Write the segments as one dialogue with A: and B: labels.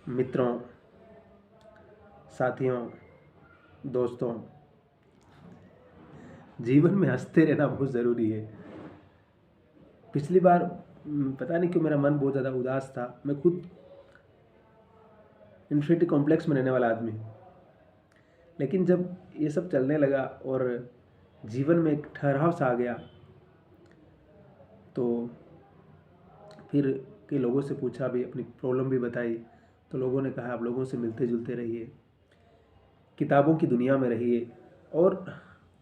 A: मित्रों, साथियों, दोस्तों, जीवन में हंसते रहना बहुत ज़रूरी है। पिछली बार पता नहीं क्यों मेरा मन बहुत ज़्यादा उदास था। मैं खुद इन्फिनिटी कॉम्प्लेक्स में रहने वाला आदमी हूँ, लेकिन जब ये सब चलने लगा और जीवन में एक ठहराव सा आ गया, तो फिर के लोगों से पूछा भी, अपनी प्रॉब्लम भी बताई, तो लोगों ने कहा आप लोगों से मिलते जुलते रहिए, किताबों की दुनिया में रहिए और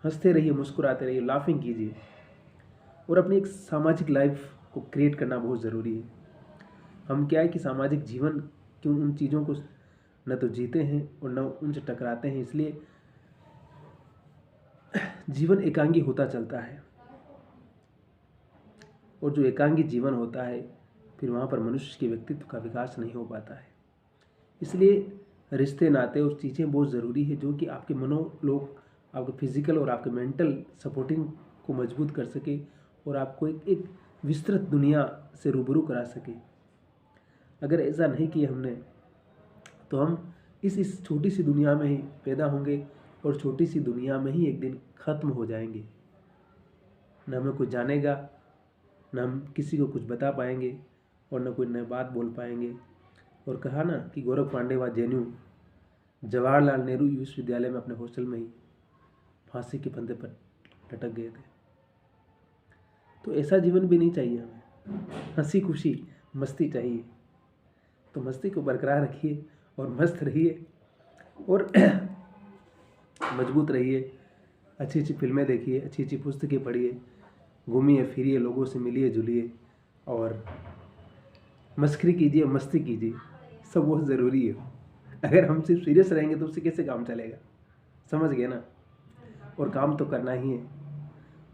A: हंसते रहिए, मुस्कुराते रहिए, लाफिंग कीजिए और अपनी एक सामाजिक लाइफ को क्रिएट करना बहुत ज़रूरी है। हम क्या है कि सामाजिक जीवन क्यों उन चीज़ों को न तो जीते हैं और न उनसे टकराते हैं, इसलिए जीवन एकांगी होता चलता है। और जो एकांगी जीवन होता है, फिर वहाँ पर मनुष्य के व्यक्तित्व का विकास नहीं हो पाता है। इसलिए रिश्ते, नाते और चीज़ें बहुत ज़रूरी है, जो कि आपके मनोलोक, आपके फिजिकल और आपके मेंटल सपोर्टिंग को मजबूत कर सके और आपको एक विस्तृत दुनिया से रूबरू करा सके। अगर ऐसा नहीं किया हमने, तो हम इस छोटी सी दुनिया में ही पैदा होंगे और छोटी सी दुनिया में ही एक दिन ख़त्म हो जाएंगे। न हमें कोई जानेगा, न हम किसी को कुछ बता पाएंगे और न कोई नई बात बोल पाएंगे। और कहा ना कि गौरव पांडे व जेएनयू जवाहरलाल नेहरू विश्वविद्यालय में अपने हॉस्टल में ही फांसी के फंदे पर लटक गए थे। तो ऐसा जीवन भी नहीं चाहिए हमें। हंसी खुशी मस्ती चाहिए। तो मस्ती को बरकरार रखिए और मस्त रहिए और मजबूत रहिए। अच्छी अच्छी फिल्में देखिए, अच्छी अच्छी पुस्तकें पढ़िए, घूमिए फिरिए, लोगों से मिलिए जुलिए और मस्करी कीजिए, मस्ती कीजिए। सब बहुत ज़रूरी है। अगर हम सिर्फ सीरियस रहेंगे तो उससे कैसे काम चलेगा? समझ गए ना? और काम तो करना ही है,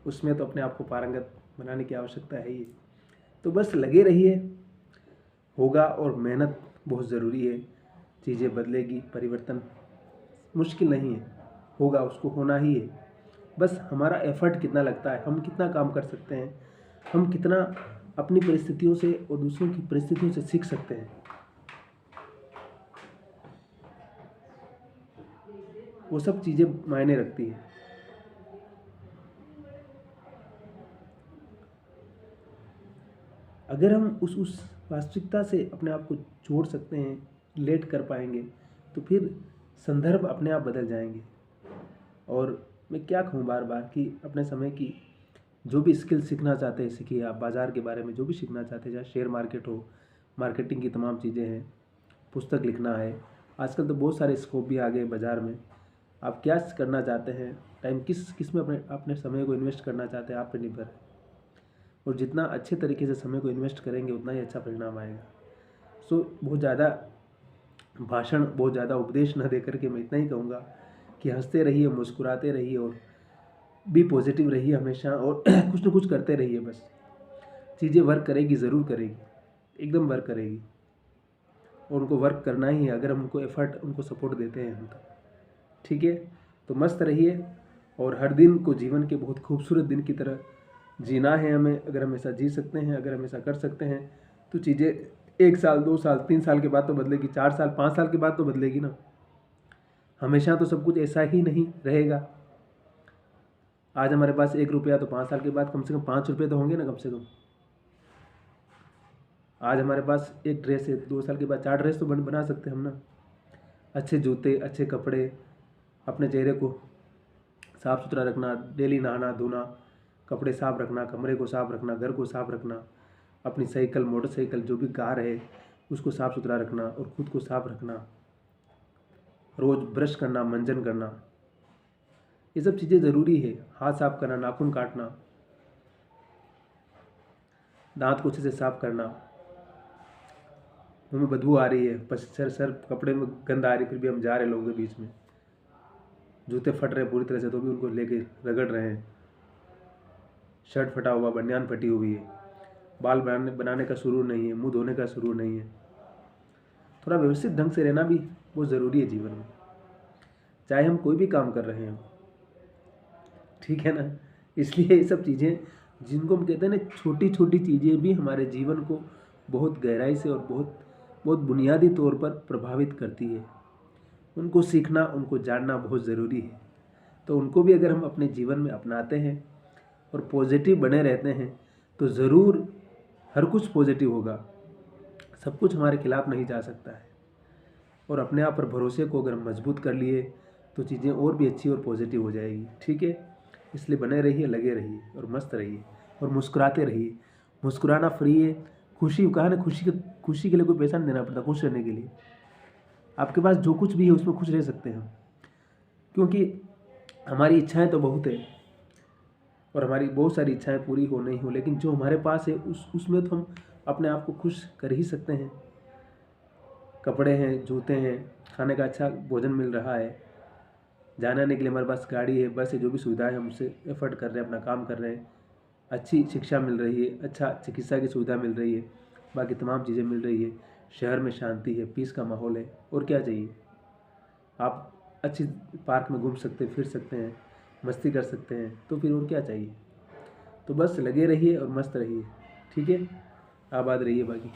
A: उसमें तो अपने आप को पारंगत बनाने की आवश्यकता है ही। तो बस लगे रहिए, होगा। और मेहनत बहुत ज़रूरी है। चीज़ें बदलेगी, परिवर्तन मुश्किल नहीं है, होगा, उसको होना ही है। बस हमारा एफर्ट कितना लगता है, हम कितना काम कर सकते हैं, हम कितना अपनी परिस्थितियों से और दूसरों की परिस्थितियों से सीख सकते हैं, वो सब चीज़ें मायने रखती है। अगर हम उस वास्तविकता से अपने आप को जोड़ सकते हैं, रिलेट कर पाएंगे, तो फिर संदर्भ अपने आप बदल जाएंगे। और मैं क्या कहूँ बार बार कि अपने समय की जो भी स्किल सीखना चाहते हैं सीखिए। आप बाज़ार के बारे में जो भी सीखना चाहते हैं, चाहे शेयर मार्केट हो, मार्केटिंग की तमाम चीज़ें हैं, पुस्तक लिखना है, आजकल तो बहुत सारे स्कोप भी आ गए बाज़ार में। आप क्या करना चाहते हैं, टाइम किस में अपने समय को इन्वेस्ट करना चाहते हैं, आप पर निर्भर है। और जितना अच्छे तरीके से समय को इन्वेस्ट करेंगे उतना ही अच्छा परिणाम आएगा। सो बहुत ज़्यादा भाषण, बहुत ज़्यादा उपदेश न दे करके मैं इतना ही कहूँगा कि हंसते रहिए, मुस्कुराते रहिए और बी पॉजिटिव रहिए हमेशा और कुछ न कुछ करते रहिए। बस चीज़ें वर्क करेगी, ज़रूर करेगी, एकदम वर्क करेगी। और उनको वर्क करना ही है, अगर हम उनको एफर्ट, उनको सपोर्ट देते हैं हम तो। ठीक है, तो मस्त रहिए और हर दिन को जीवन के बहुत खूबसूरत दिन की तरह जीना है हमें। अगर हम ऐसा जी सकते हैं, अगर हम ऐसा कर सकते हैं, तो चीज़ें 1 साल, 2 साल, 3 साल के बाद तो बदलेगी, 4 साल, 5 साल के बाद तो बदलेगी ना। हमेशा तो सब कुछ ऐसा ही नहीं रहेगा। आज हमारे पास 1 रुपया, तो 5 साल के बाद कम से कम 5 रुपये तो होंगे ना, कम से कम। आज हमारे पास एक ड्रेस है, 2 साल के बाद 4 ड्रेस तो बना सकते हैं हम ना। अच्छे जूते, अच्छे कपड़े, अपने चेहरे को साफ़ सुथरा रखना, डेली नहाना धोना, कपड़े साफ़ रखना, कमरे को साफ़ रखना, घर को साफ़ रखना, अपनी साइकिल, मोटरसाइकिल, जो भी कार है उसको साफ़ सुथरा रखना और ख़ुद को साफ़ रखना, रोज़ ब्रश करना, मंजन करना, ये सब चीज़ें ज़रूरी है। हाथ साफ़ करना, नाखून काटना, दांत को अच्छे से साफ़ करना। मुँह में बदबू आ रही है, सर कपड़े में गंद आ रही, फिर भी हम जा रहे हैं लोगों के बीच में, जूते फट रहे पूरी तरह से तो भी उनको लेके रगड़ रहे हैं, शर्ट फटा हुआ, बनियान फटी हुई है, बाल बनाने का सुरूर नहीं है, मुंह धोने का सुरूर नहीं है। थोड़ा व्यवस्थित ढंग से रहना भी बहुत ज़रूरी है जीवन में, चाहे हम कोई भी काम कर रहे हैं, ठीक है ना। इसलिए ये सब चीज़ें, जिनको हम कहते हैं ना, छोटी छोटी चीज़ें भी हमारे जीवन को बहुत गहराई से और बहुत बहुत बुनियादी तौर पर प्रभावित करती है। उनको सीखना, उनको जानना बहुत ज़रूरी है। तो उनको भी अगर हम अपने जीवन में अपनाते हैं और पॉजिटिव बने रहते हैं तो ज़रूर हर कुछ पॉजिटिव होगा। सब कुछ हमारे खिलाफ नहीं जा सकता है। और अपने आप पर भरोसे को अगर हम मजबूत कर लिए तो चीज़ें और भी अच्छी और पॉजिटिव हो जाएगी। ठीक है, इसलिए बने रहिए, लगे रहिए और मस्त रहिए और मुस्कुराते रहिए। मुस्कुराना फ्री है। खुशी कहा ना, खुशी के लिए कोई पैसा नहीं देना पड़ता। खुश रहने के लिए आपके पास जो कुछ भी है उसमें खुश रह सकते हैं, क्योंकि हमारी इच्छाएं तो बहुत है और हमारी बहुत सारी इच्छाएं पूरी हो नहीं हो, लेकिन जो हमारे पास है उसमें तो हम अपने आप को खुश कर ही सकते हैं। कपड़े हैं, जूते हैं, खाने का अच्छा भोजन मिल रहा है, जाने आने के लिए हमारे पास गाड़ी है, बस है, जो भी सुविधाएं हम उसे एफर्ट कर रहे हैं, अपना काम कर रहे हैं, अच्छी शिक्षा मिल रही है, अच्छा चिकित्सा की सुविधा मिल रही है, बाकी तमाम चीज़ें मिल रही है, शहर में शांति है, पीस का माहौल है, और क्या चाहिए। आप अच्छी पार्क में घूम सकते हैं, फिर सकते हैं, मस्ती कर सकते हैं, तो फिर और क्या चाहिए। तो बस लगे रहिए और मस्त रहिए। ठीक है, आबाद रहिए बाकी।